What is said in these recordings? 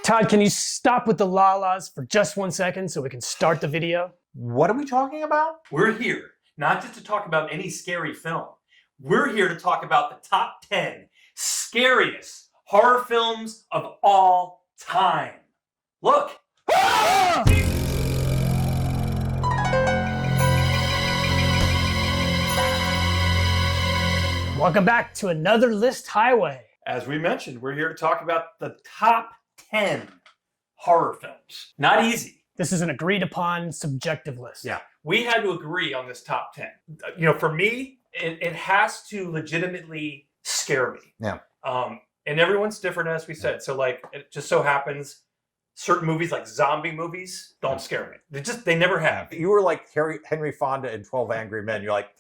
Todd, can you stop with the la-las for just 1 second so we can start the video? What are we talking about? We're here not just to talk about any scary film. We're here to talk about the top 10 scariest horror films of all time. Look. Ah! Welcome back to another List Highway. As we mentioned, we're here to talk about the top 10 horror films. Not easy. This is an agreed upon subjective list. Yeah. We had to agree on this top 10. For me, it has to legitimately scare me. Yeah. And everyone's different, as we said. So, it just so happens certain movies, like zombie movies, don't scare me. They never have. You were like Henry Fonda in 12 Angry Men. You're like,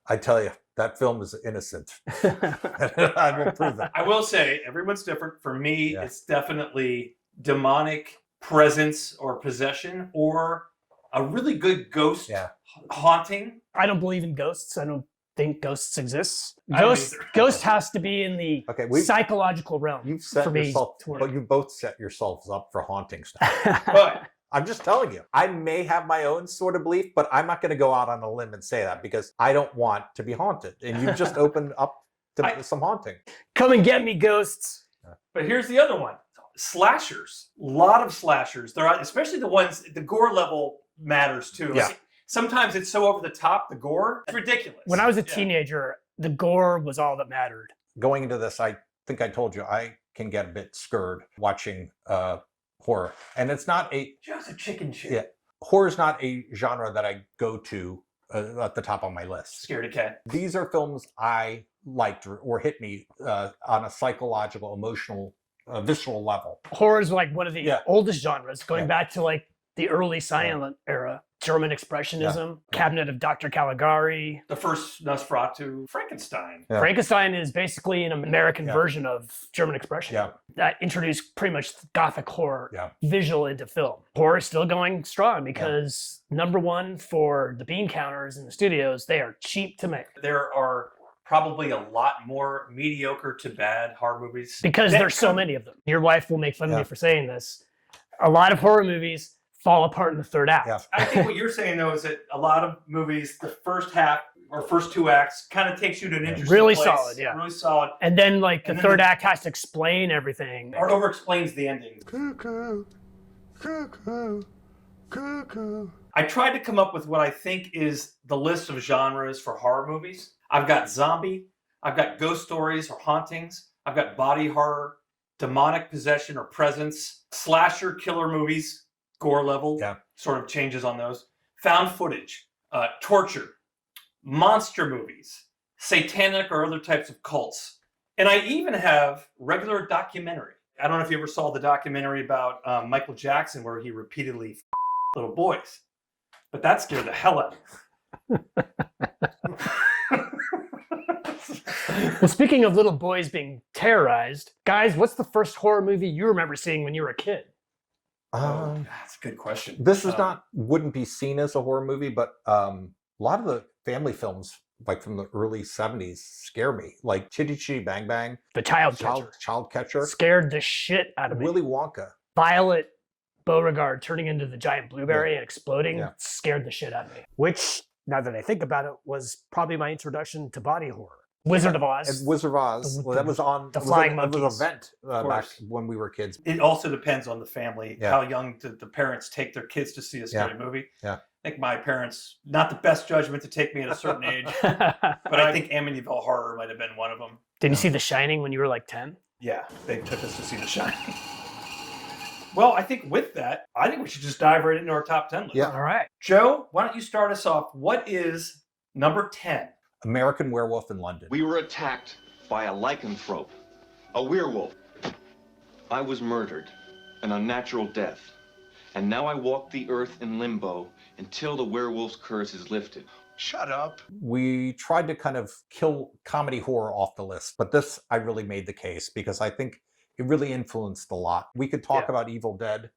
I tell you, that film is innocent. I will prove that. I will say, everyone's different. For me, It's definitely demonic presence or possession or a really good ghost haunting. I don't believe in ghosts. I don't think ghosts exist. Ghost has to be in the psychological realm. You've set yourself, but you both set yourselves up for haunting stuff. But I'm just telling you, I may have my own sort of belief, but I'm not going to go out on a limb and say that because I don't want to be haunted. And you've just opened up to some haunting. Come and get me, ghosts. But here's the other one. Slashers. A lot of slashers. They're especially the ones, the gore level matters too. Yeah. Sometimes it's so over the top, the gore. It's ridiculous. When I was a teenager, the gore was all that mattered. Going into this, I think I told you, I can get a bit scared watching horror. And it's not just a chicken shit. Yeah. Horror is not a genre that I go to at the top of my list. Scaredy cat. These are films I liked or hit me on a psychological, emotional, visceral level. Horror is like one of the oldest genres, going back to the early silent era. German Expressionism, Cabinet of Dr. Caligari. The first Nosferatu, Frankenstein. Yeah. Frankenstein is basically an American version of German Expressionism. That introduced pretty much Gothic horror visual into film. Horror is still going strong because number one for the bean counters in the studios, they are cheap to make. There are probably a lot more mediocre to bad horror movies. Because there's so many of them. Your wife will make fun of me for saying this. A lot of horror movies fall apart in the third act. Yeah. I think what you're saying, though, is that a lot of movies, the first half or first two acts kind of takes you to an interesting place. Solid, Really solid. And then, the third act has to explain everything. Or over-explains the ending. Cuckoo, cuckoo, cuckoo. I tried to come up with what I think is the list of genres for horror movies. I've got zombie, I've got ghost stories or hauntings, I've got body horror, demonic possession or presence, slasher killer movies, gore level, sort of changes on those, found footage, torture, monster movies, satanic or other types of cults. And I even have regular documentary. I don't know if you ever saw the documentary about Michael Jackson where he repeatedly little boys, but that scared the hell out of me. Well, speaking of little boys being terrorized, guys, what's the first horror movie you remember seeing when you were a kid? That's a good question. This is wouldn't be seen as a horror movie, but a lot of the family films, like from the early 70s, scare me. Like Chitty Chitty Bang Bang. The Child Catcher. Scared the shit out of me. Willy Wonka. Violet Beauregard turning into the giant blueberry and exploding scared the shit out of me. Which, now that I think about it, was probably my introduction to body horror. Wizard of Oz. And Wizard of Oz. That was on the Flying Monkeys. It was an event back when we were kids. It also depends on the family, how young the parents take their kids to see a scary movie. Yeah. I think my parents, not the best judgment to take me at a certain age, but I think Amityville Horror might have been one of them. Did you see The Shining when you were 10? Yeah, they took us to see The Shining. Well, I think with that, I think we should just dive right into our top 10 list. Yeah. All right. Joe, why don't you start us off? What is number 10? American Werewolf in London. We were attacked by a lycanthrope, a werewolf. I was murdered, an unnatural death. And now I walk the earth in limbo until the werewolf's curse is lifted. Shut up. We tried to kind of kill comedy horror off the list, but this I really made the case because I think it really influenced a lot. We could talk about Evil Dead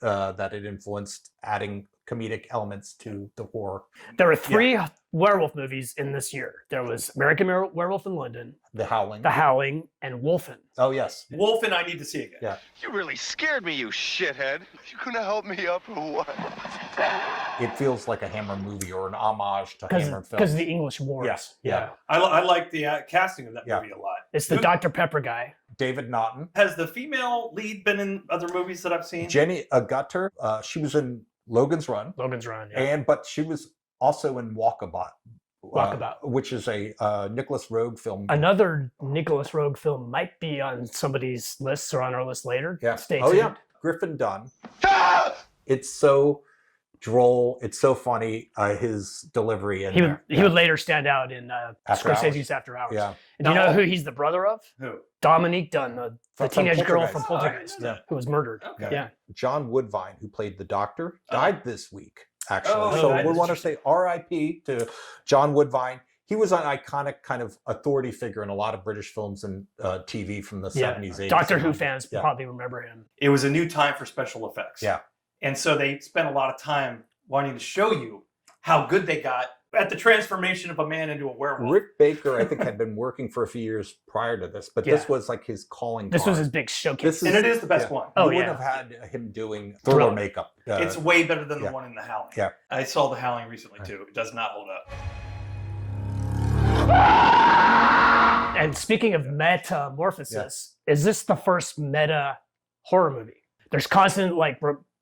that it influenced adding comedic elements to the horror. There were 3 werewolf movies in this year. There was American Werewolf in London, The Howling. The Howling, and Wolfen. Oh, yes. Wolfen, I need to see again. Yeah. You really scared me, you shithead. You gonna help me up or what? It feels like a Hammer movie or an homage to Hammer films. Because of the English wars. Yes. Yeah. I like the casting of that movie a lot. It's the Dr. Pepper guy. David Naughton. Has the female lead been in other movies that I've seen? Jenny Gutter. She was in Logan's Run. Logan's Run, yeah. But she was also in Walkabout. Which is a Nicholas Roeg film. Another Nicholas Roeg film might be on somebody's list or on our list later. Yeah. Stay tuned. Yeah. Griffin Dunn. It's so droll. It's so funny. His delivery. And he would later stand out in Scorsese's After Hours. Yeah. And do you know who he's the brother of? Who? Dominique Dunn, the teenage girl from Poltergeist. Poltergeist, who was murdered. Okay. Yeah. John Woodvine, who played the Doctor, died this week, actually. Oh, so that we is want to say R.I.P. to John Woodvine. He was an iconic kind of authority figure in a lot of British films and TV from the 70s, 80s. Doctor Who fans probably remember him. It was a new time for special effects. Yeah. And so they spent a lot of time wanting to show you how good they got at the transformation of a man into a werewolf. Rick Baker, I think, had been working for a few years prior to this, but this was like his calling This card. was his big showcase. And it is the best one. You wouldn't have had him doing thriller makeup. It's way better than the one in The Howling. Yeah. I saw The Howling recently, too. It does not hold up. And speaking of metamorphosis, is this the first meta horror movie? There's constant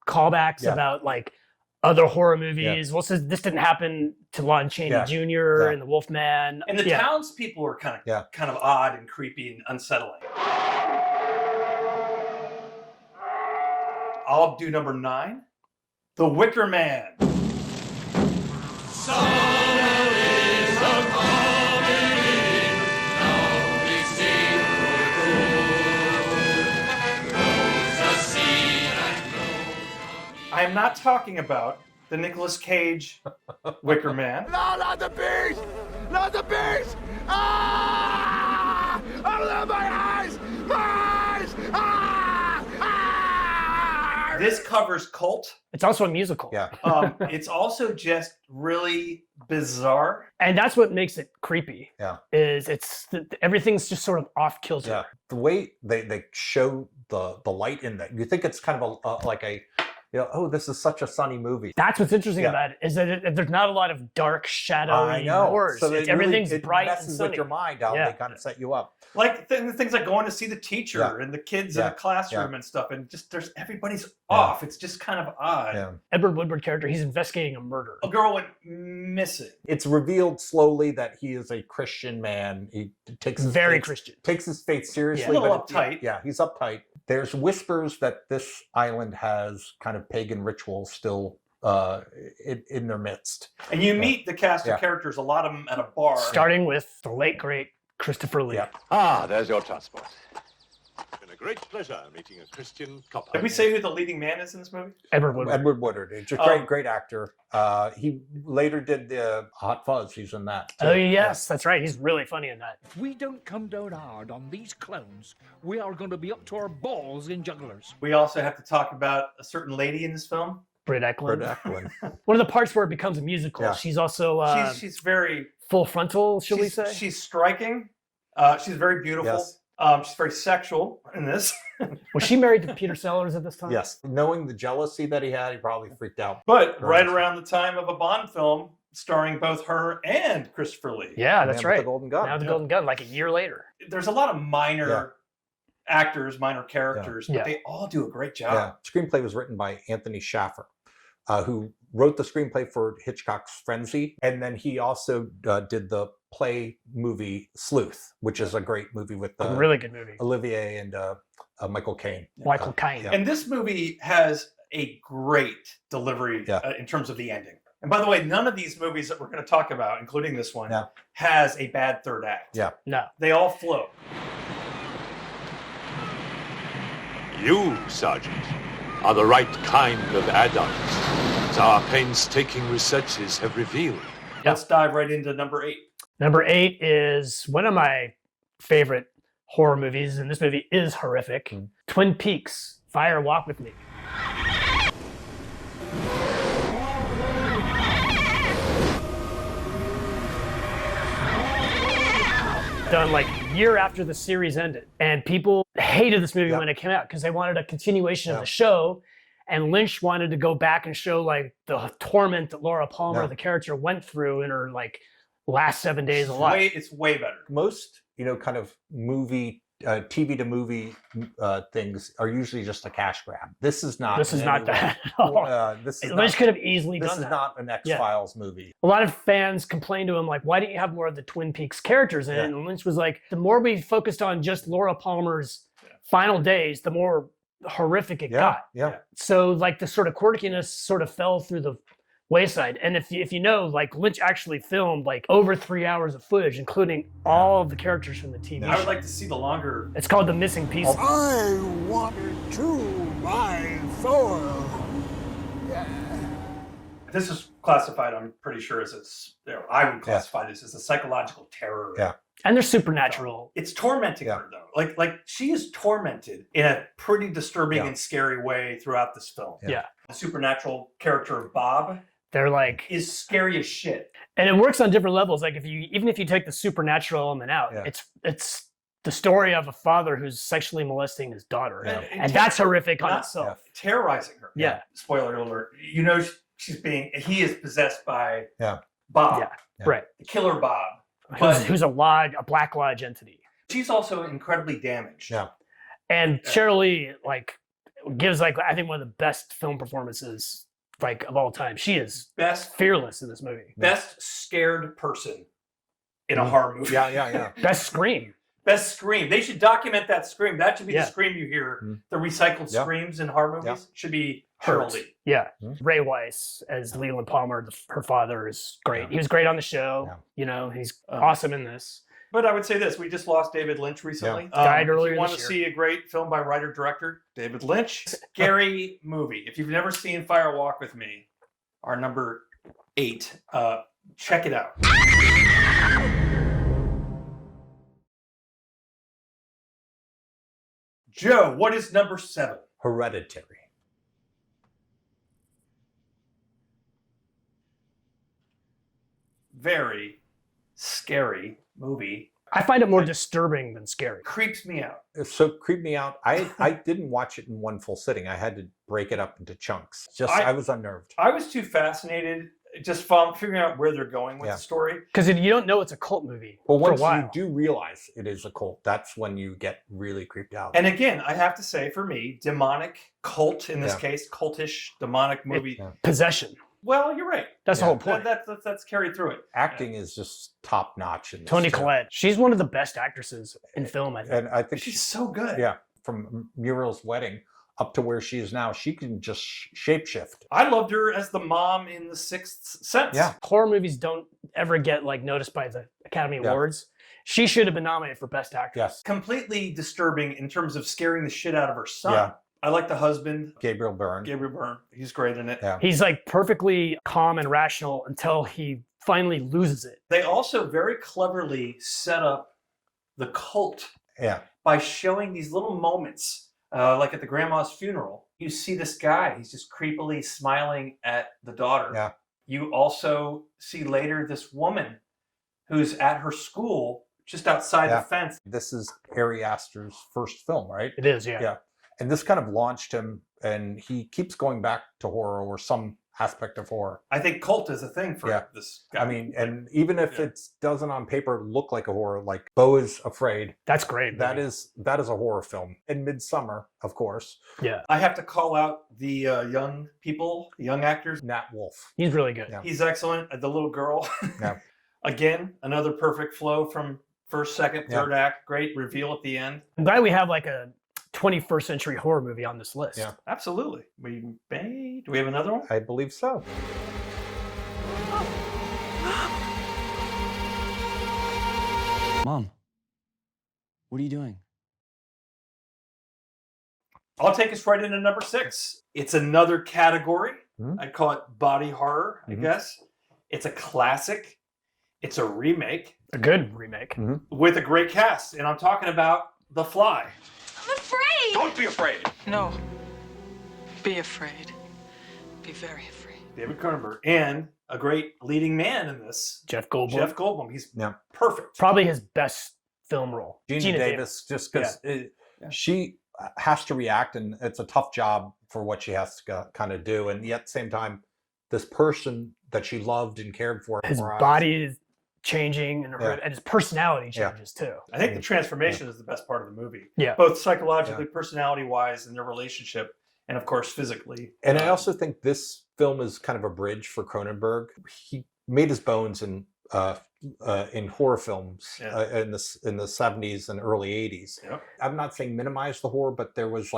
callbacks about other horror movies. Well, this didn't happen to Lon Chaney Jr. and the Wolfman. And the townspeople are kind of odd and creepy and unsettling. I'll do number 9. The Wicker Man. I am not talking about the Nicolas Cage Wicker Man. No, not the beast! Not the beast! Ah! Oh, my eyes! My eyes! Ah! Ah! This covers cult. It's also a musical. Yeah. It's also just really bizarre. And that's what makes it creepy. Yeah. Is everything's just sort of off kilter. Yeah. The way they show the light in that, you think it's kind of this is such a sunny movie. That's what's interesting about it, is that there's not a lot of dark, shadowy horrors. So everything's bright and messes sunny. with your mind how they kind of set you up. Like things like going to see the teacher and the kids in the classroom and stuff, and just everybody's off. It's just kind of odd. Yeah. Edward Woodward character, he's investigating a murder. A girl went missing. It's revealed slowly that he is a Christian man. He takes his faith seriously. A little uptight. Yeah, he's uptight. There's whispers that this island has kind of pagan rituals still in their midst. And you meet the cast of characters, a lot of them at a bar. Starting with the late, great Christopher Lee. Yeah. Ah, there's your transport. It's been a great pleasure meeting a Christian couple. Did we say who the leading man is in this movie? Edward Woodward. Edward Woodward. He's a great actor. He later did the Hot Fuzz. He's in that, too. Oh, yes, that's right. He's really funny in that. If we don't come down hard on these clowns, we are going to be up to our balls in jugglers. We also have to talk about a certain lady in this film. Britt Eklund. Eklund. One of the parts where it becomes a musical. She's also she's very full frontal, shall we say? She's striking. She's very beautiful. Yes. She's very sexual in this. Was she married to Peter Sellers at this time? Yes. Knowing the jealousy that he had, he probably freaked out. But right around the time of a Bond film starring both her and Christopher Lee. Yeah, that's right. The Golden Gun. Now the Golden Gun, like a year later. There's a lot of minor actors, minor characters, but they all do a great job. Yeah. Screenplay was written by Anthony Schaffer, who wrote the screenplay for Hitchcock's Frenzy. And then he also did the play movie Sleuth, which is a great movie with a really good movie. Olivier and Michael Caine. Michael Caine. And this movie has a great delivery in terms of the ending. And by the way, none of these movies that we're going to talk about, including this one, has a bad third act. Yeah. No. They all flow. You, Sergeant, are the right kind of adult, as our painstaking researches have revealed. Let's dive right into number 8. Number 8 is one of my favorite horror movies, and this movie is horrific. Twin Peaks, Fire Walk With Me. done like a year after the series ended. And people hated this movie when it came out because they wanted a continuation of the show. And Lynch wanted to go back and show like the torment that Laura Palmer, the character, went through in her like last 7 days of life. It's way better. Most, kind of movie, TV to movie things are usually just a cash grab. This is not. This is not that at all. Lynch could have easily done that. This is not an X-Files movie. A lot of fans complained to him, like, why didn't you have more of the Twin Peaks characters in it? And Lynch was like, the more we focused on just Laura Palmer's final days, the more horrific it got. So, like, the sort of quirkiness sort of fell through the wayside. And if you know, like, Lynch actually filmed like over 3 hours of footage, including all of the characters from the TV show. I would like to see the longer. It's called The Missing Pieces. I wanted to buy Thor. Yeah. This is classified, I'm pretty sure, I would classify this as a psychological terror. Yeah. And they're supernatural. It's tormenting her, though. Like she is tormented in a pretty disturbing and scary way throughout this film. Yeah. The supernatural character of Bob, they're like, is scary as shit. And it works on different levels. Like even if you take the supernatural element out, it's the story of a father who's sexually molesting his daughter. And that's horrific on itself. Terrorizing her. Yeah. Spoiler alert. He is possessed by Yeah. Bob. Right. The killer Bob. Who's a Black Lodge entity. She's also incredibly damaged. Yeah. And Cheryl Lee, like, gives, like, I think one of the best film performances, like, of all time. She is fearless in this movie. Best scared person in a horror movie. Yeah. Best scream. Best scream. They should document that scream. That should be the scream you hear. The recycled screams in horror movies should be Cheryl Lee. Yeah. Ray Weiss as Leland Palmer, her father, is great. He was great on the show. He's awesome in this. But I would say this: we just lost David Lynch recently. Died earlier If you want this to year. see a great film by writer-director David Lynch, scary movie. If you've never seen Fire Walk with Me, our number 8, check it out. Joe, what is number 7? Hereditary. Very scary movie. I find it more disturbing than scary. Creeps me out. So creeped me out. I didn't watch it in one full sitting. I had to break it up into chunks. I was unnerved. I was too fascinated just figuring out where they're going with the story. Because you don't know it's a cult movie But for a once while. you do realize it is a cult, that's when you get really creeped out. And again, I have to say, for me, demonic, cult in this case, cultish, demonic movie. Possession. Well, you're right. That's the whole point. That's carried through it. Acting is just top notch in this. Toni too. Collette. She's one of the best actresses in film, I think. And I think She's so good. Yeah, from Muriel's Wedding up to where she is now, she can just shapeshift. I loved her as the mom in The Sixth Sense. Yeah. Horror movies don't ever get like noticed by the Academy Awards. She should have been nominated for Best Actress. Yes. Completely disturbing in terms of scaring the shit out of her son. Yeah. I like the husband. Gabriel Byrne. He's great in it. Yeah. He's like perfectly calm and rational until he finally loses it. They also very cleverly set up the cult by showing these little moments, like at the grandma's funeral. You see this guy, he's just creepily smiling at the daughter. Yeah. You also see later this woman who's at her school just outside the fence. This is Ari Aster's first film, right? It is, yeah. And this kind of launched him, and he keeps going back to horror or some aspect of horror. I think cult is a thing for this guy. I mean, and even if it doesn't on paper look like a horror, like Beau is Afraid. That's great. That is a horror film. And Midsummer, of course. Yeah. I have to call out the young actors. Nat Wolff. He's really good. Yeah. He's excellent. The little girl. Yeah. Again, another perfect flow from first, second, third act. Great reveal at the end. I'm glad we have like a 21st century horror movie on this list. Yeah. Absolutely. Do we have another one? I believe so. Mom, what are you doing? I'll take us right into number 6. It's another category. I'd call it body horror, I guess. It's a classic. It's a remake. A good remake. With a great cast. And I'm talking about The Fly. I'm afraid. Don't be afraid. No. Be afraid. Be very afraid. David Cronenberg. And a great leading man in this. Jeff Goldblum. He's perfect. Probably his best film role. Gina Davis, just because she has to react, and it's a tough job for what she has to kind of do. And yet at the same time, this person that she loved and cared for. His body is changing, and his personality changes too. I think the transformation is the best part of the movie. Yeah. Both psychologically, personality-wise, and their relationship, and of course, physically. And I also think this film is kind of a bridge for Cronenberg. He made his bones in horror films in the 70s and early 80s. Yep. I'm not saying minimize the horror, but there was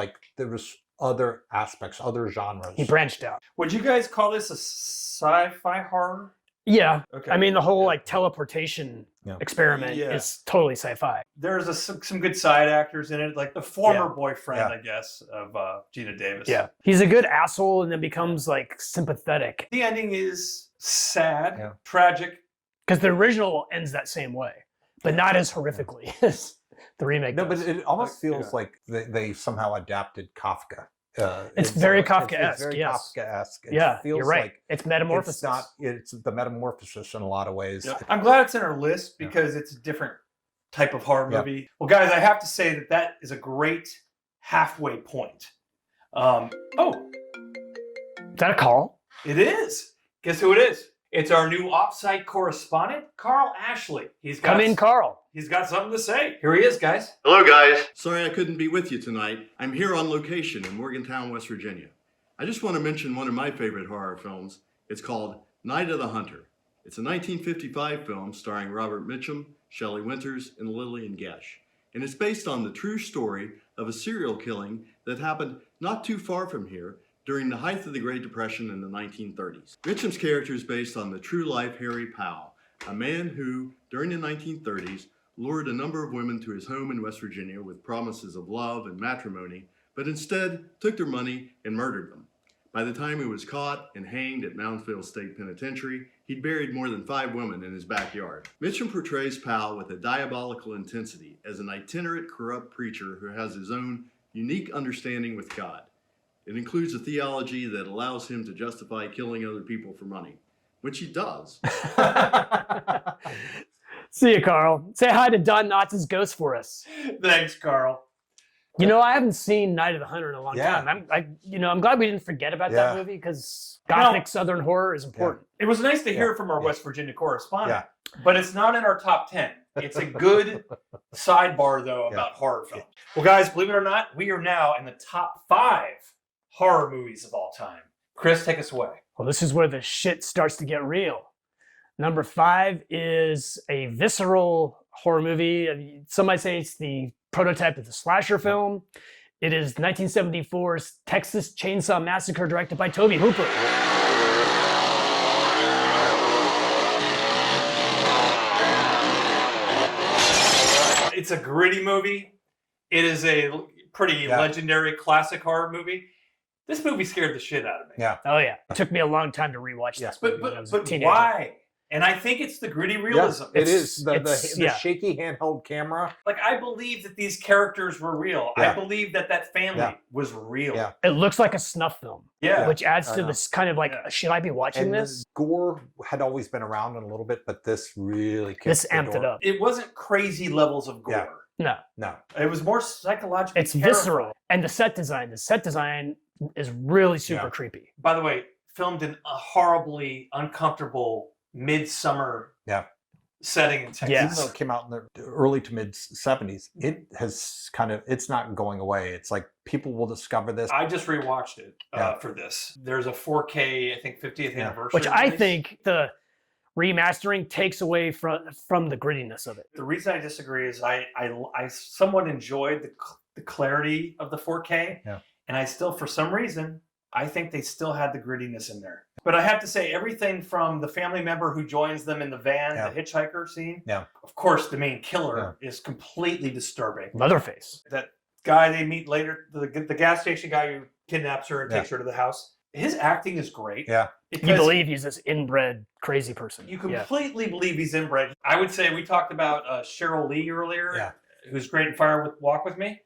other aspects, other genres. He branched out. Would you guys call this a sci-fi horror? Yeah. Okay. I mean, the whole like teleportation experiment is totally sci-fi. There's some good side actors in it, like the former boyfriend, I guess, of Gina Davis. Yeah. He's a good asshole and then becomes like sympathetic. The ending is sad, tragic. Because the original ends that same way, but not as horrifically as the remake does. But it almost feels like they somehow adapted Kafka. It's very Kafkaesque. It's very Kafkaesque. It feels you're right. like it's metamorphosis. It's the metamorphosis in a lot of ways. Yeah. I'm glad it's in our list because it's a different type of horror movie. Well, guys, I have to say that is a great halfway point. Is that a call? It is. Guess who it is? It's our new offsite correspondent, Carl Ashley. Come in, Carl. He's got something to say. Here he is, guys. Hello, guys. Sorry I couldn't be with you tonight. I'm here on location in Morgantown, West Virginia. I just want to mention one of my favorite horror films. It's called Night of the Hunter. It's a 1955 film starring Robert Mitchum, Shelley Winters, and Lillian Gish. And it's based on the true story of a serial killing that happened not too far from here during the height of the Great Depression in the 1930s. Mitchum's character is based on the true-life Harry Powell, a man who, during the 1930s, lured a number of women to his home in West Virginia with promises of love and matrimony, but instead took their money and murdered them. By the time he was caught and hanged at Moundsville State Penitentiary, he'd buried more than 5 women in his backyard. Mitchum portrays Powell with a diabolical intensity as an itinerant, corrupt preacher who has his own unique understanding with God. It includes a theology that allows him to justify killing other people for money, which he does. See you, Carl. Say hi to Don Knotts' ghost for us. Thanks, Carl. You know, I haven't seen Night of the Hunter in a long time. I'm glad we didn't forget about that movie because Gothic Southern horror is important. It was nice to hear from our West Virginia correspondent, but it's not in our top 10. It's a good sidebar, though, about horror films. Well, guys, believe it or not, we are now in the top 5 horror movies of all time. Chris, take us away. Well, this is where the shit starts to get real. Number 5 is a visceral horror movie. Some might say it's the prototype of the slasher film. It is 1974's Texas Chainsaw Massacre, directed by Tobe Hooper. It's a gritty movie. It is a pretty legendary classic horror movie. This movie scared the shit out of me. Yeah. Oh yeah. It took me a long time to rewatch this movie when I was a teenager. Why? And I think it's the gritty realism. It is the shaky handheld camera. Like, I believe that these characters were real. I believe that family was real. Yeah. It looks like a snuff film. Yeah. Which adds to this kind of like, should I be watching this? Gore had always been around a little bit, but this really amped it up. It wasn't crazy levels of gore. No. It was more psychological. It's visceral. And the set design is really super creepy. By the way, filmed in a horribly uncomfortable midsummer setting in Texas. Even though it came out in the early to mid 70s, it has it's not going away. It's like people will discover this. I just rewatched it for this. There's a 4K, I think, 50th anniversary. Which I think the remastering takes away from the grittiness of it. The reason I disagree is I somewhat enjoyed the clarity of the 4K, and I still, for some reason, I think they still had the grittiness in there. But I have to say, everything from the family member who joins them in the van, the hitchhiker scene, of course, the main killer is completely disturbing. Leatherface. That guy they meet later, the gas station guy who kidnaps her and takes her to the house, his acting is great. Yeah. You believe he's this inbred crazy person. You completely believe he's inbred. I would say we talked about Cheryl Lee earlier, who's great in Walk With Me.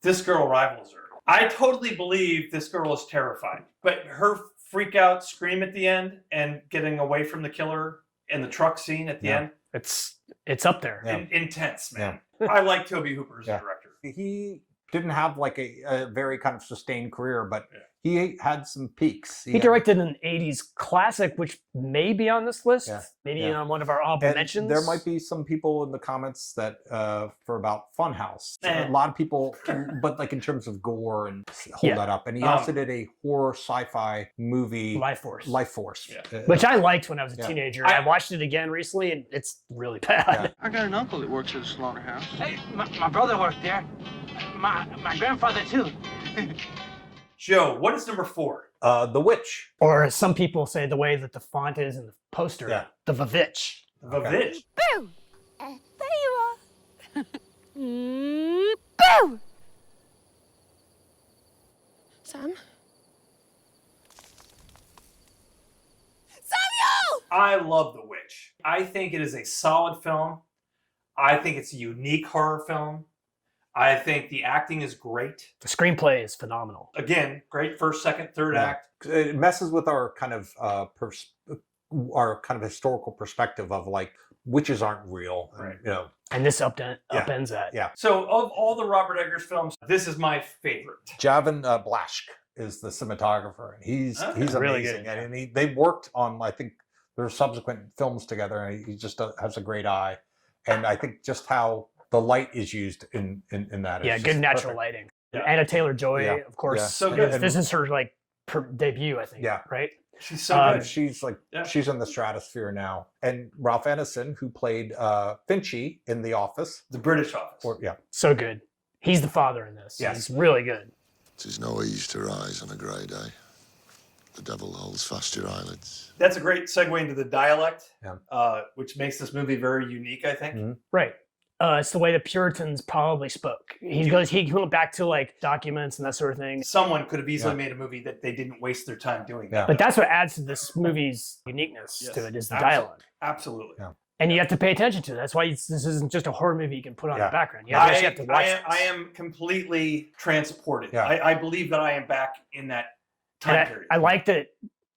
This girl rivals her. I totally believe this girl is terrified, but her freak out scream at the end and getting away from the killer in the truck scene at the end, It's up there. Yeah. Intense, man. I like Toby Hooper as a director. He didn't have like a very kind of sustained career, but he had some peaks. He directed an 80s classic, which may be on this list, maybe on one of our honorable mentions. There might be some people in the comments that for about Funhouse. A lot of people, but like in terms of gore and hold that up. And he also did a horror sci-fi movie, Life Force. Which I liked when I was a teenager. I watched it again recently, and it's really bad. I got an uncle that works at a slaughterhouse. Hey, my brother worked there. My grandfather too. Joe, what is number 4? The Witch. Or as some people say, the way that the font is in the poster, the Vavitch. The Vavitch. Boo! There you are. Boo! Sam? Samuel! I love The Witch. I think it is a solid film. I think it's a unique horror film. I think the acting is great. The screenplay is phenomenal. Again, great first, second, third act. It messes with our kind of historical perspective of like witches aren't real, right? You know, and this upends that. Yeah. So of all the Robert Eggers films, this is my favorite. Javan Blaschke is the cinematographer, and he's amazing, really good. And they worked on, I think, their subsequent films together, and he just has a great eye, and I think just how the light is used in that. Yeah, good natural lighting. Anna Taylor-Joy, of course. So good. This is her like debut, I think. Yeah. Right? She's so good. She's like she's in the stratosphere now. And Ralph Ineson, who played Finchy in The Office. The British Office. So good. He's the father in this. Yes. He's really good. 'Tis no ease to rise on a grey day. The devil holds fast your eyelids. That's a great segue into the dialect, which makes this movie very unique, I think. Mm-hmm. Right. It's the way the Puritans probably spoke. He went back to like documents and that sort of thing. Someone could have easily made a movie that they didn't waste their time doing that. But that's what adds to this movie's uniqueness to it, is the dialogue. Absolutely. Yeah. And you have to pay attention to it. That's why this isn't just a horror movie you can put on in the background. You actually have to watch this. I am completely transported. Yeah. I believe that I am back in that time period. I like that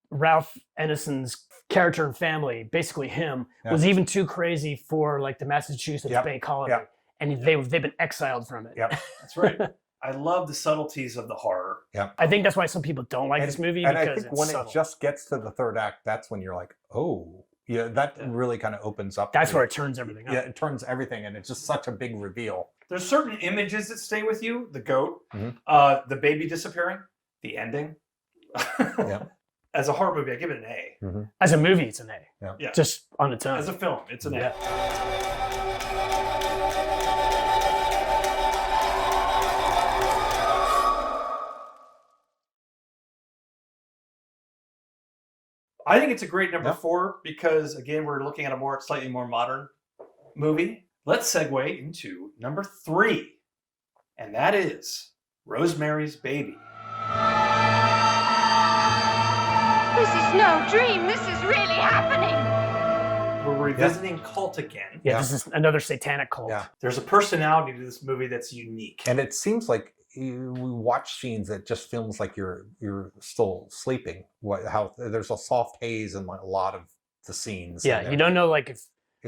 Ralph Ineson's character and family, basically him, was even too crazy for like the Massachusetts Bay Colony, and they've been exiled from it. Yep, that's right. I love the subtleties of the horror. Yeah, I think that's why some people don't like this movie. And because I think it's when subtle. it just gets to the third act, that's when you're like, oh, that really kind of opens up. That's where it turns everything up. Yeah, it turns everything, and it's just such a big reveal. There's certain images that stay with you: the goat, the baby disappearing, the ending. As a horror movie, I give it an A. Mm-hmm. As a movie, it's an A. Yeah. Just on its own. As a film, it's an A. I think it's a great number 4 because, again, we're looking at a slightly more modern movie. Let's segue into number 3, and that is Rosemary's Baby. This is no dream. This is really happening. We're revisiting cult again. Yeah, this is another satanic cult. Yeah. There's a personality to this movie that's unique. And it seems like we watch scenes that just feels like you're still sleeping. How there's a soft haze in like a lot of the scenes. Yeah, you don't know like if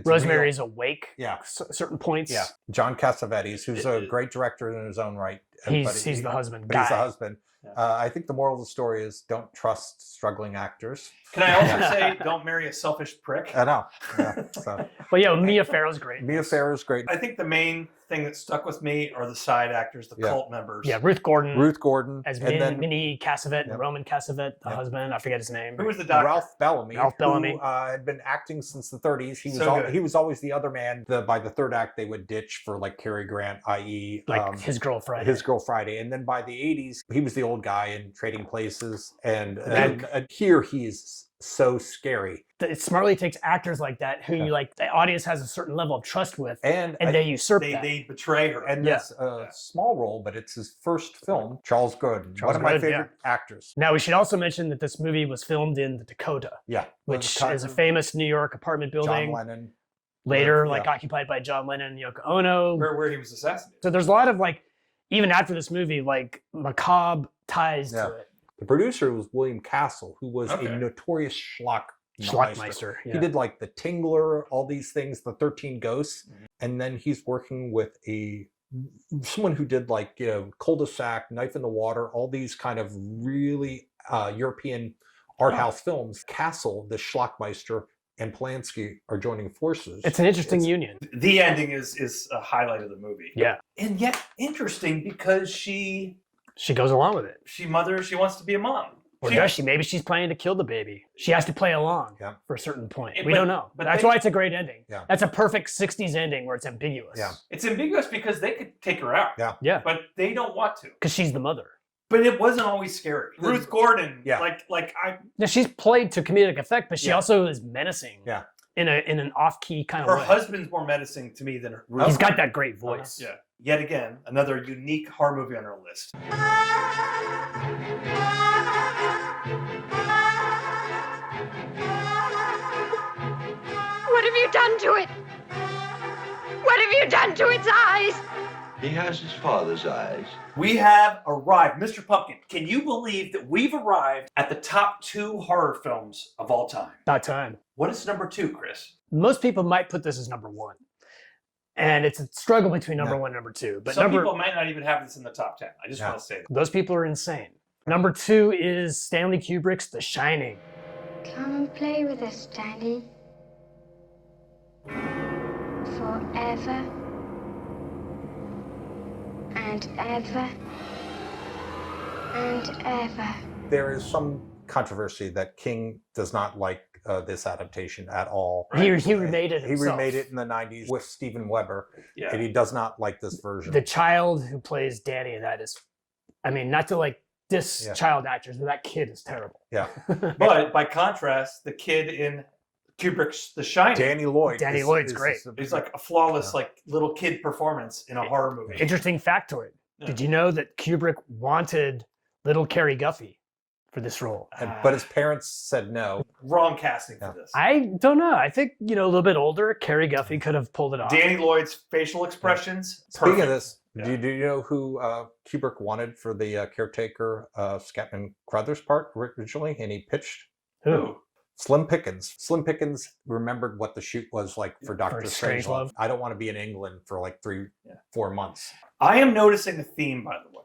Rosemary's awake. Yeah, certain points. Yeah, John Cassavetes, who's a great director in his own right. He's the husband. He's the husband. I think the moral of the story is don't trust struggling actors. Can I also say don't marry a selfish prick? I know. Yeah, so. But yeah, Mia Farrow's great. Mia Farrow's great. I think the main thing that stuck with me are the side actors, the cult members. Yeah, Ruth Gordon. As Minnie Cassavet and Roman Cassavet, the husband. I forget his name. Who was the doctor? Ralph Bellamy. Who had been acting since the 30s. He was always the other man. By the third act, they would ditch for like Cary Grant, i.e., like His Girl Friday. His Girl Friday, and then by the 80s, he was the old guy in Trading Places, and here he is so scary. It smartly takes actors like that who like the audience has a certain level of trust with, and they usurp that. They betray her. And it's a small role, but it's his first film. Charles Grodin, one of my favorite actors. Now we should also mention that this movie was filmed in the Dakota, which is a famous New York apartment building. John Lennon. Later, occupied by John Lennon and Yoko Ono. Where he was assassinated. So there's a lot of even after this movie, macabre ties to it. The producer was William Castle, who was a notorious schlock Schlockmeister. Yeah. He did like The Tingler, all these things, The 13 Ghosts, and then he's working with someone who did like Cul-de-sac, Knife in the Water, all these kind of really European art house films. Castle, the Schlockmeister, and Polanski are joining forces. It's an interesting union. The ending is a highlight of the movie. Yeah. And yet interesting because she goes along with it. She wants to be a mom. Or does she? Maybe she's planning to kill the baby. She has to play along for a certain point. We don't know. But that's why it's a great ending. Yeah. That's a perfect 60s ending where it's ambiguous. Yeah. It's ambiguous because they could take her out. Yeah. Yeah. But they don't want to. Because she's the mother. But it wasn't always scary. Ruth Gordon, Yeah, she's played to comedic effect, but she also is menacing. Yeah. In an off-key kind of Her way. husband's more menacing to me than Ruth. He's got that great voice. Yeah. Yet again, another unique horror movie on our list. What have you done to it? What have you done to its eyes? He has his father's eyes. We have arrived. Mr. Pumpkin, can you believe that we've arrived at the top 2 horror films of all time? About time. What is number 2, Chris? Most people might put this as number 1. And it's a struggle between number 1 and number 2. But Some people might not even have this in the top 10. I just want to say that. Those people are insane. Number 2 is Stanley Kubrick's The Shining. Come and play with us, Danny. Forever. And ever. And ever. There is some controversy that King does not like this adaptation at all. He remade it himself. He remade it in the 90s with Steven Weber, and he does not like this version. The child who plays Danny in that is, I mean, not to like diss child actors, but that kid is terrible. Yeah. But by contrast, the kid in Kubrick's The Shining, Danny Lloyd's great. He's like a flawless, like little kid performance in a horror movie. Interesting factoid. Did you know that Kubrick wanted little Carrie Guffey for this role? But his parents said no. Wrong casting for this. I don't know. I think, a little bit older, Carrie Guffey could have pulled it off. Danny Lloyd's facial expressions. Speaking of this, do you know who Kubrick wanted for the caretaker Scatman Crothers part originally? And he pitched? Who? Slim Pickens. Slim Pickens remembered what the shoot was like for Dr. Strangelove. I don't want to be in England for like 3-4 months. I am noticing a theme, by the way.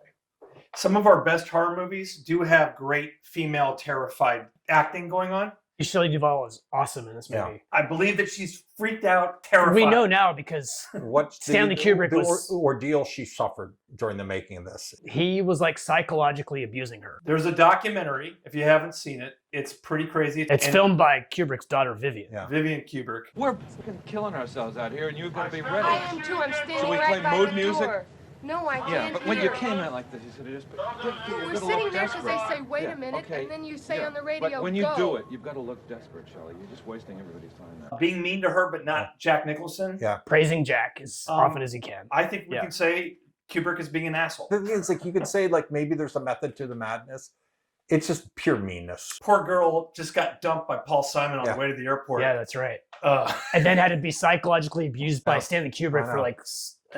Some of our best horror movies do have great female terrified acting going on. Shelley Duvall is awesome in this movie. Yeah. I believe that she's freaked out, terrified. We know now because Stanley Kubrick was... The ordeal she suffered during the making of this. He was like psychologically abusing her. There's a documentary, if you haven't seen it. It's pretty crazy. It's filmed by Kubrick's daughter, Vivian. Yeah. Vivian Kubrick. We're fucking killing ourselves out here, and you've got to be ready. I am too. I'm standing Should we right play by mood the music? door. No, I can't Yeah, but when you hear. came in like this, you said it is. We're sitting there because they say, wait a minute, and then you say on the radio, But when you go. do it, you've got to look desperate, Shelley. You're just wasting everybody's time now. Being mean to her, but not Jack Nicholson. Yeah. Praising Jack as often as he can. I think we can say Kubrick is being an asshole. The thing is, like, you could say, like, maybe there's a method to the madness. It's just pure meanness. Poor girl just got dumped by Paul Simon on the way to the airport. Yeah, that's right. And then had to be psychologically abused by Stanley Kubrick for like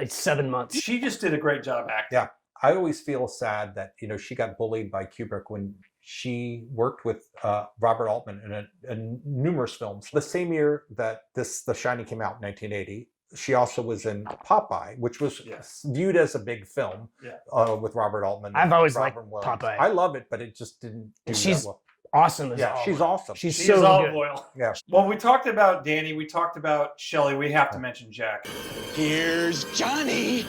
7 months. She just did a great job acting. Yeah. I always feel sad that, she got bullied by Kubrick when she worked with Robert Altman in numerous films. The same year that The Shining came out in 1980, she also was in Popeye, which was viewed as a big film with Robert Altman. I've always liked Robin Williams. Popeye. I love it, but it just didn't do She's that well. awesome as Yeah, she's awesome. She's She so is olive good. oil. Yeah. Well, we talked about Danny. We talked about Shelley. We have to mention Jack. Here's Johnny.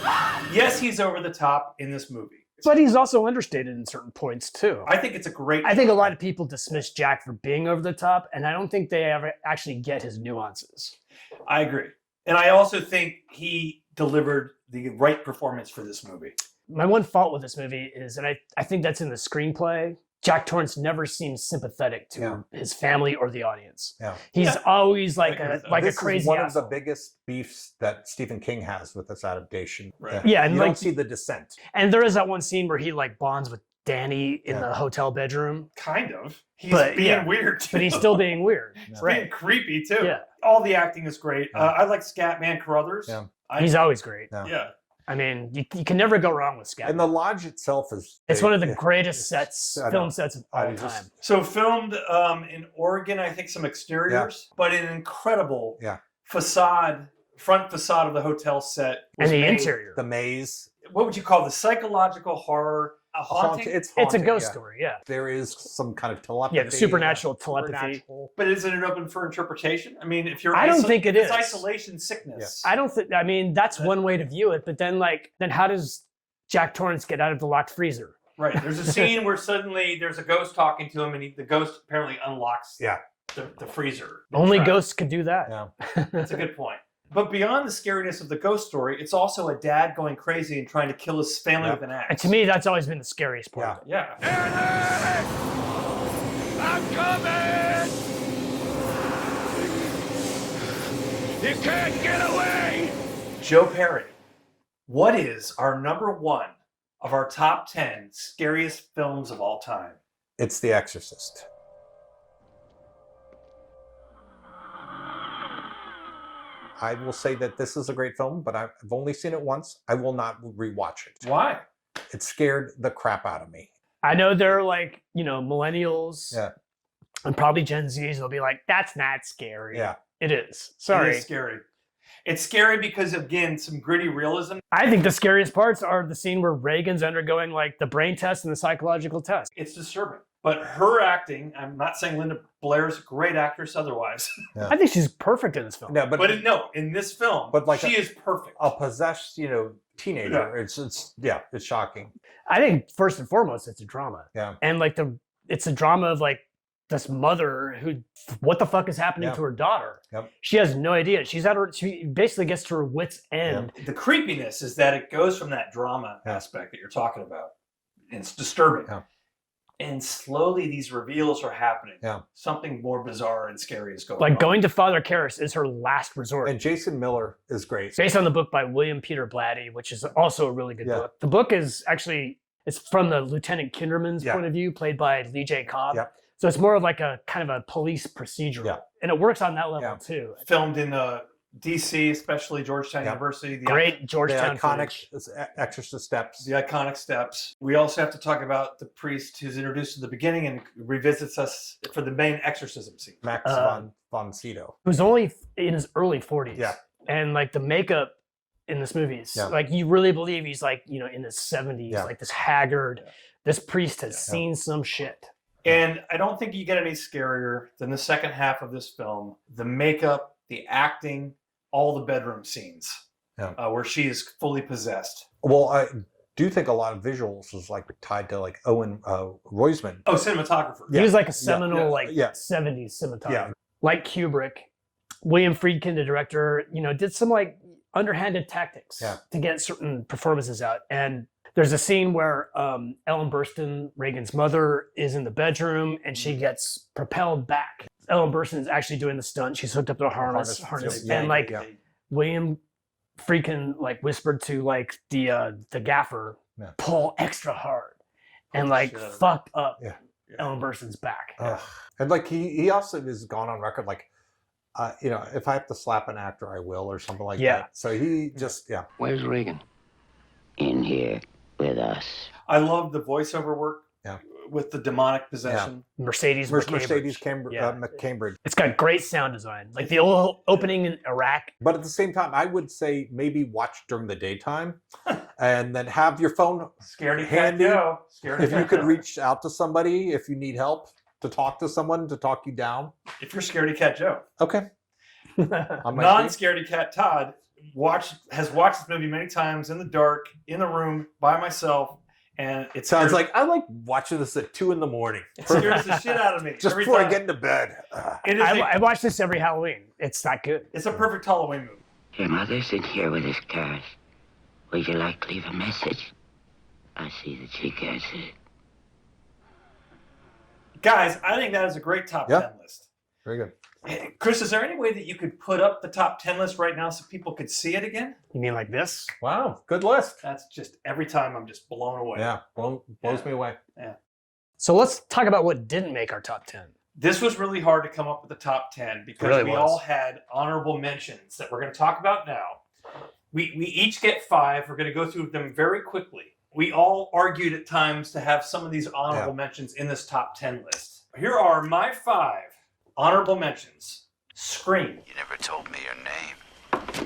Yes, he's over the top in this movie. But he's also understated in certain points too. I think it's a great... I think a lot of people dismiss Jack for being over the top, and I don't think they ever actually get his nuances. I agree. And I also think he delivered the right performance for this movie. My one fault with this movie is, and I think that's in the screenplay, Jack Torrance never seems sympathetic to his family or the audience. Yeah. He's always like this a crazy is one asshole. of the biggest beefs that Stephen King has with this adaptation. Right. Yeah, and you like- don't see the dissent. And there is that one scene where he like bonds with Danny in the hotel bedroom. Kind of. He's But, being yeah. weird, too. But he's still being weird. He's Right. being creepy, too. Yeah. All the acting is great. I like Scatman Crothers. Yeah. He's always great. Yeah. I mean, you can never go wrong with Scatman. And the lodge itself is... It's one of the greatest film sets of all time. So filmed in Oregon, I think some exteriors, but an incredible front facade of the hotel set. And the interior. The maze. What would you call the psychological horror? A haunting? It's a ghost story, yeah. There is some kind of telepathy. Yeah, the supernatural telepathy. But isn't it open for interpretation? I mean, if you're... I don't think it is. It's isolation sickness. I don't think... I mean, that's one way to view it, but then how does Jack Torrance get out of the locked freezer? Right. There's a scene where suddenly there's a ghost talking to him, and the ghost apparently unlocks the freezer. Only ghosts could do that. Yeah. That's a good point. But beyond the scariness of the ghost story, it's also a dad going crazy and trying to kill his family with an axe. And to me, that's always been the scariest part. Yeah. I'm coming! You can't get away! Joe Perry, what is our number one of our top 10 scariest films of all time? It's The Exorcist. I will say that this is a great film, but I've only seen it once. I will not rewatch it. Why? It scared the crap out of me. I know they're millennials and probably Gen Zs will be like, that's not scary. Yeah. It is. Sorry. It is scary. It's scary because, again, some gritty realism. I think the scariest parts are the scene where Reagan's undergoing the brain test and the psychological test. It's disturbing. But her acting, I'm not saying Linda Blair's a great actress otherwise. Yeah. I think she's perfect in this film. No, in this film, she is perfect. A possessed, teenager. Yeah. It's shocking. I think first and foremost, it's a drama. Yeah. And it's a drama of this mother who, what the fuck is happening to her daughter? Yep. She has no idea. She basically gets to her wit's end. The creepiness is that it goes from that drama aspect that you're talking about. And it's disturbing. Yeah. And slowly these reveals are happening. Yeah. Something more bizarre and scary is going on. Going to Father Karras is her last resort. And Jason Miller is great. Based on the book by William Peter Blatty, which is also a really good book. The book is actually, it's from the Lieutenant Kinderman's point of view, played by Lee J. Cobb. Yep. So it's more of a kind of a police procedural. Yeah. And it works on that level too. Filmed in DC, especially Georgetown University. Great Georgetown the iconic Exorcist steps. The iconic steps. We also have to talk about the priest who's introduced at the beginning and revisits us for the main exorcism scene. Max von Sydow. Who's only in his early 40s. Yeah. And the makeup in this movie is you really believe he's in his 70s, this haggard. This priest has seen some shit. And I don't think you get any scarier than the second half of this film. The makeup, the acting, all the bedroom scenes where she is fully possessed. Well, I do think a lot of visuals is tied to Owen Roisman. Oh, cinematographer. He was a seminal 70s cinematographer. Yeah. Like Kubrick, William Friedkin, the director, did some underhanded tactics to get certain performances out. And there's a scene where Ellen Burstyn, Reagan's mother, is in the bedroom and she gets propelled back. Ellen Burstyn is actually doing the stunt. She's hooked up to a harness. And William Friedkin whispered to the gaffer, pull extra hard, and fucked up Ellen Burstyn's back. And he also has gone on record if I have to slap an actor, I will, or something like that. So he just Where's Reagan? In here with us. I love the voiceover work. With the demonic possession. Mercedes McCambridge. It's got great sound design. The old opening in Iraq. But at the same time, I would say maybe watch during the daytime and then have your phone handy. If you could reach out to somebody, if you need help to talk to someone, to talk you down. If you're Scaredy Cat Joe. Okay. Non-Scaredy Cat Todd has watched this movie many times in the dark, in the room, by myself. And it sounds I like watching this at 2 a.m. It scares the shit out of me. Just before I get into bed. I watch this every Halloween. It's that good. It's a perfect Halloween movie. Your mother's in here with his card. Would you like to leave a message? I see that she gets it. Guys, I think that is a great top 10 list. Very good. Hey, Chris, is there any way that you could put up the top 10 list right now so people could see it again? You mean like this? Wow, good list. That's just every time I'm just blown away. Yeah, blows me away. Yeah. So let's talk about what didn't make our top 10. This was really hard to come up with the top 10 because we all had honorable mentions that we're going to talk about now. We each get 5. We're going to go through them very quickly. We all argued at times to have some of these honorable mentions in this top 10 list. Here are my 5 honorable mentions. Scream. You never told me your name.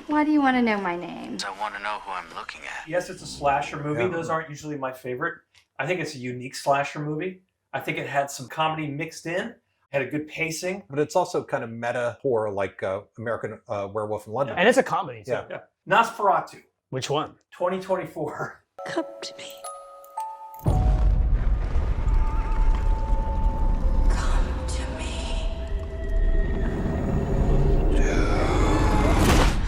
Why do you want to know my name? I want to know who I'm looking at. Yes, it's a slasher movie. Those aren't usually my favorite. I think it's a unique slasher movie. I think it had some comedy mixed in. Had a good pacing. But it's also kind of meta horror like American Werewolf in London. And it's a comedy, too. Yeah. Nosferatu. Which one? 2024. Come to me. Come to me.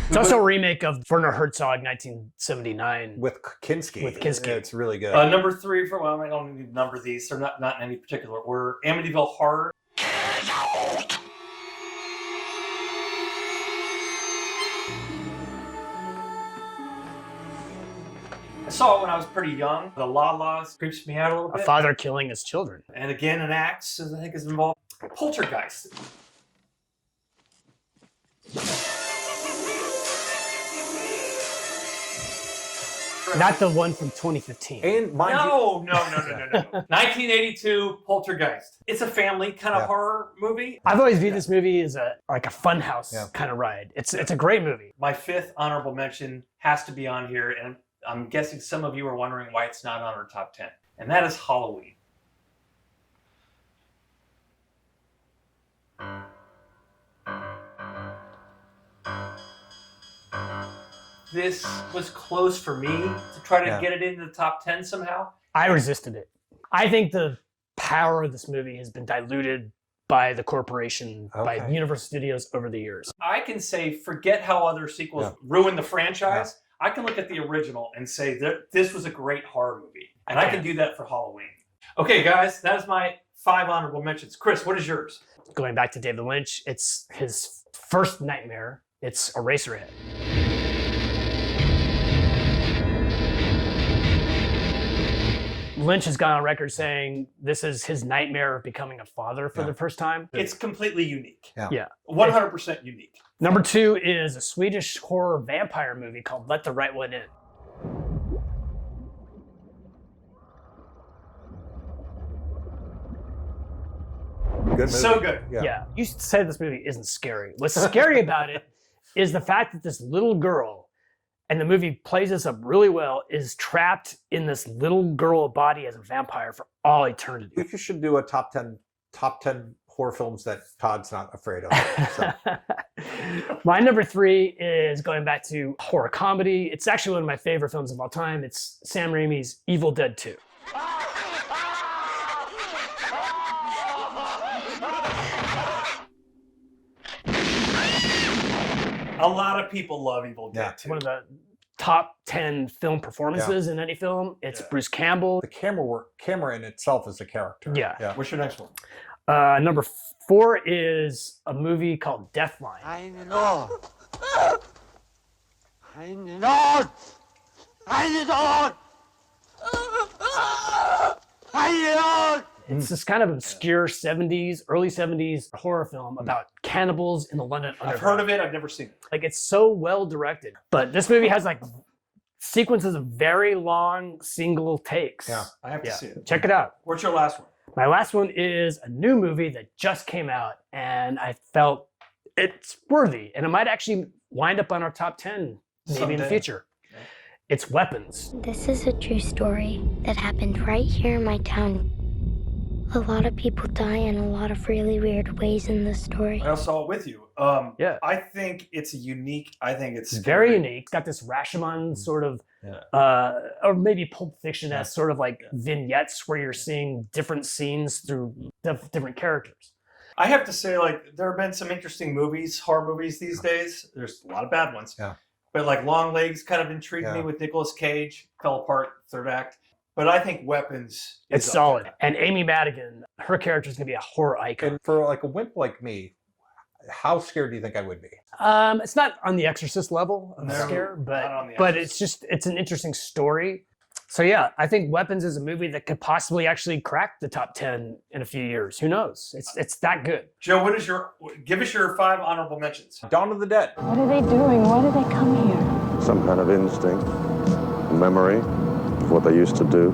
It's also a remake of Werner Herzog 1979. With Kinski. It's really good. Number 3 for, well, I don't need to number these. They're not in any particular order. Amityville Horror. I saw it when I was pretty young. The la-las creeps me out a little bit. A father killing his children. And again, an axe, I think, is involved. Poltergeist. Not the one from 2015. And No. 1982 Poltergeist. It's a family kind of horror movie. I've always viewed this movie as a funhouse kind of ride. It's a great movie. My 5th honorable mention has to be on here, and I'm guessing some of you are wondering why it's not on our top 10. And that is Halloween. This was close for me to try to get it into the top 10 somehow. I resisted it. I think the power of this movie has been diluted by the corporation, by Universal Studios over the years. I can say, forget how other sequels ruined the franchise. I can look at the original and say that this was a great horror movie. And I can do that for Halloween. Okay, guys, that is my 5 honorable mentions. Chris, what is yours? Going back to David Lynch, it's his first nightmare. It's Eraserhead. Lynch has gone on record saying this is his nightmare of becoming a father for the first time. It's completely unique. Yeah. 100% unique. Number 2 is a Swedish horror vampire movie called Let the Right One In. Good movie. So good. Yeah. You should say this movie isn't scary. What's scary about it is the fact that this little girl, and the movie plays this up really well, is trapped in this little girl body as a vampire for all eternity. I think you should do a top 10 horror films that Todd's not afraid of. So. My number 3 is going back to horror comedy. It's actually one of my favorite films of all time. It's Sam Raimi's Evil Dead 2. A lot of people love Evil Dead 2. One of the top 10 film performances in any film. It's Bruce Campbell. The camera in itself is a character. Yeah. What's your next one? Number 4 is a movie called Deathline. It's this kind of obscure 70s, early 70s horror film about cannibals in the London Underground. I've heard of it. I've never seen it. Like, it's so well directed. But this movie has like sequences of very long single takes. Yeah. I have to see it. Check it out. What's your last one? My last one is a new movie that just came out, and I felt it's worthy, and it might actually wind up on our top 10 maybe in the future. Yeah. It's Weapons. This is a true story that happened right here in my town. A lot of people die in a lot of really weird ways in this story. I saw it with you. I think it's unique. I think it's very unique. It's got this Rashomon sort of, or maybe Pulp Fiction-esque sort of like vignettes where you're seeing different scenes through different characters. I have to say, like, there have been some interesting movies, horror movies these days. There's a lot of bad ones. Yeah. But like Long Legs kind of intrigued me with Nicolas Cage. Fell apart, third act. But I think Weapons is solid. And Amy Madigan, her character is going to be a horror icon. And for like a wimp like me, how scared do you think I would be? It's not on the Exorcist level of scare, but it's an interesting story. So yeah, I think Weapons is a movie that could possibly actually crack the top 10 in a few years. Who knows? It's that good. Joe, give us your 5 honorable mentions. Dawn of the Dead. What are they doing? Why did they come here? some kind of instinct, a memory of what they used to do.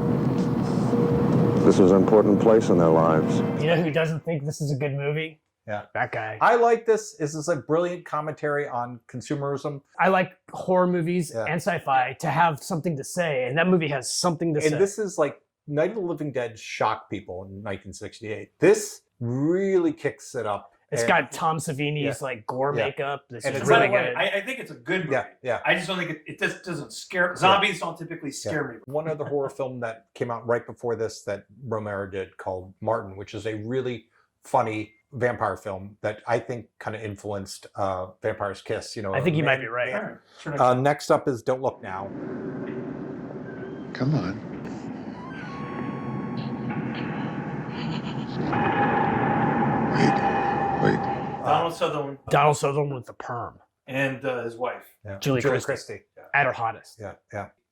This was an important place in their lives. You know who doesn't think this is a good movie? Yeah. That guy. I like this. This is a brilliant commentary on consumerism. I like horror movies and sci-fi to have something to say, and that movie has something to say. And this is like Night of the Living Dead shocked people in 1968. This really kicks it up. It's got Tom Savini's like gore makeup. This And is it's really By the way, good. I think it's a good movie. Yeah. I just don't think it just doesn't scare. Zombies don't typically scare me. One other horror film that came out right before this that Romero did called Martin, which is a really funny vampire film that I think kind of influenced Vampire's Kiss. You know, I think you might be right. Next up is Don't Look Now. Come on. Wait. Donald Sutherland. Donald Sutherland with the perm. And his wife. Julie Christie. At her hottest. Yeah.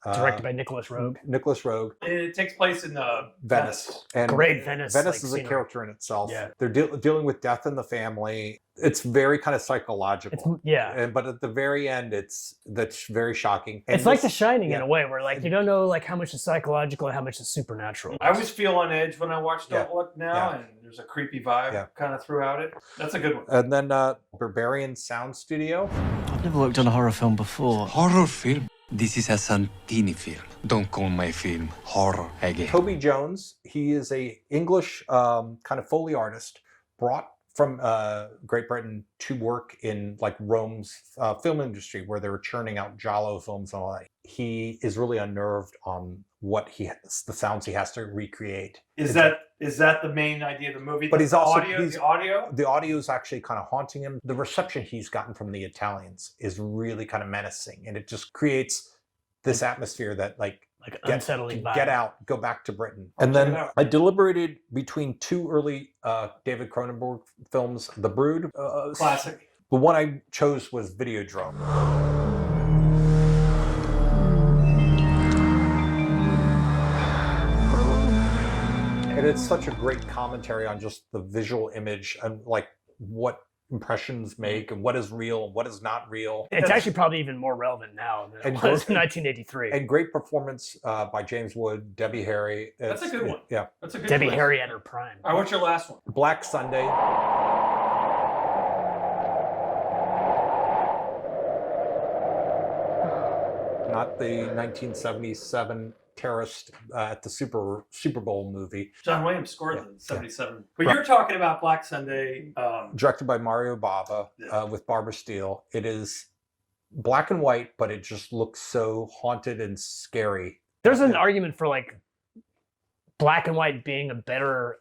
Directed by Nicholas Roeg. Nicholas Roeg. It takes place in Venice. And Great Venice. Venice like, is a scenery. character in itself. Yeah. They're dealing with death in the family. It's very kind of psychological. But at the very end, that's very shocking. And It's like The Shining in a way, where like you don't know like how much is psychological and how much is supernatural. I always feel on edge when I watch Don't Look Now, and there's a creepy vibe kind of throughout it. That's a good one. And then Barbarian Sound Studio. I've never worked on a horror film before. Horror film? This is a Santini film. Don't call my film horror again. Toby Jones, he is a English kind of Foley artist brought from Great Britain to work in like Rome's film industry where they were churning out giallo films and all that. He is really unnerved on the sounds he has to recreate. Is that the main idea of the movie? But he's also the audio. The audio is actually kind of haunting him. The reception he's gotten from the Italians is really kind of menacing, and it just creates this atmosphere that like unsettling vibe. Get out, go back to Britain. And then I deliberated between two early David Cronenberg films, The Brood. Classic. The one I chose was Videodrome. And it's such a great commentary on just the visual image and like what impressions make and what is real and what is not real. It's actually probably even more relevant now than it was in 1983. And great performance by James Wood, Debbie Harry. That's a good one. Yeah. That's a good Debbie choice. Harry at her prime. All right, what's your last one? Black Sunday. Not the 1977 terrorist at the Super Bowl movie. John Williams scored the 77. But you're talking about Black Sunday. Directed by Mario Bava with Barbara Steele. It is black and white, but it just looks so haunted and scary. There's an argument for like black and white being a better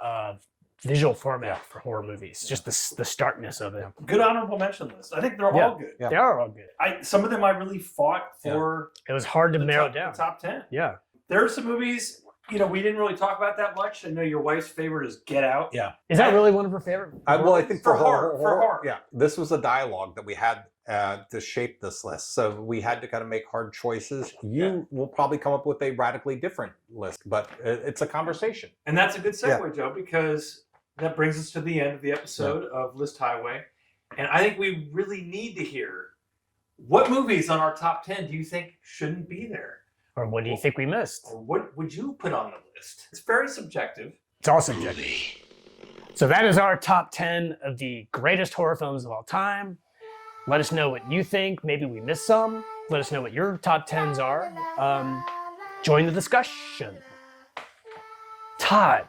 visual format for horror movies. Just the starkness of it. Good honorable mention list. I think they're all good. They are all good. Some of them I really fought for. It was hard to narrow down. The top 10. Yeah. There are some movies, we didn't really talk about that much. I know your wife's favorite is Get Out. Yeah. Is that really one of her favorite? I think for horror. For horror. Yeah. This was a dialogue that we had to shape this list. So we had to kind of make hard choices. You will probably come up with a radically different list, but it's a conversation. And that's a good segue, Joe, because that brings us to the end of the episode of List Highway. And I think we really need to hear what movies on our top 10 do you think shouldn't be there? Or what do you think we missed? Or what would you put on the list? It's very subjective. It's all subjective. So that is our top 10 of the greatest horror films of all time. Let us know what you think. Maybe we missed some. Let us know what your top 10s are. Join the discussion. Todd,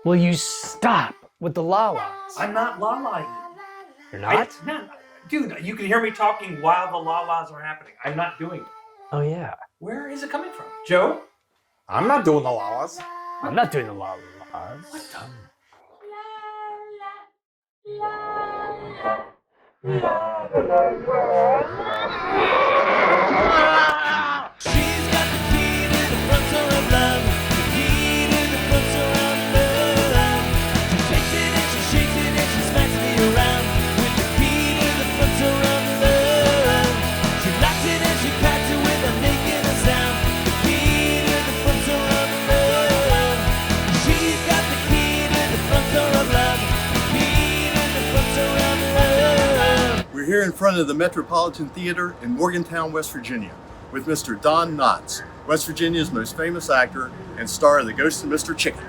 will you stop with the la-las? I'm not la-la-ing. You're not? Dude, you can hear me talking while the la-las are happening. I'm not doing it. Oh, yeah. Where is it coming from? Joe? I'm not doing the la-las. I'm not doing the la-las. She's got the key to the front door of love. The key to the front door of love. She takes it and she shakes it and she smacks me around with the key to the front door of love. She locks it and she packs it without making a sound. The key to the front door of love. She's got the key to the front door of love. The key to the front door of love. We're here in front of the Metropolitan Theater in Morgantown, West Virginia, with Mr. Don Knotts, West Virginia's most famous actor and star of The Ghost of Mr. Chicken.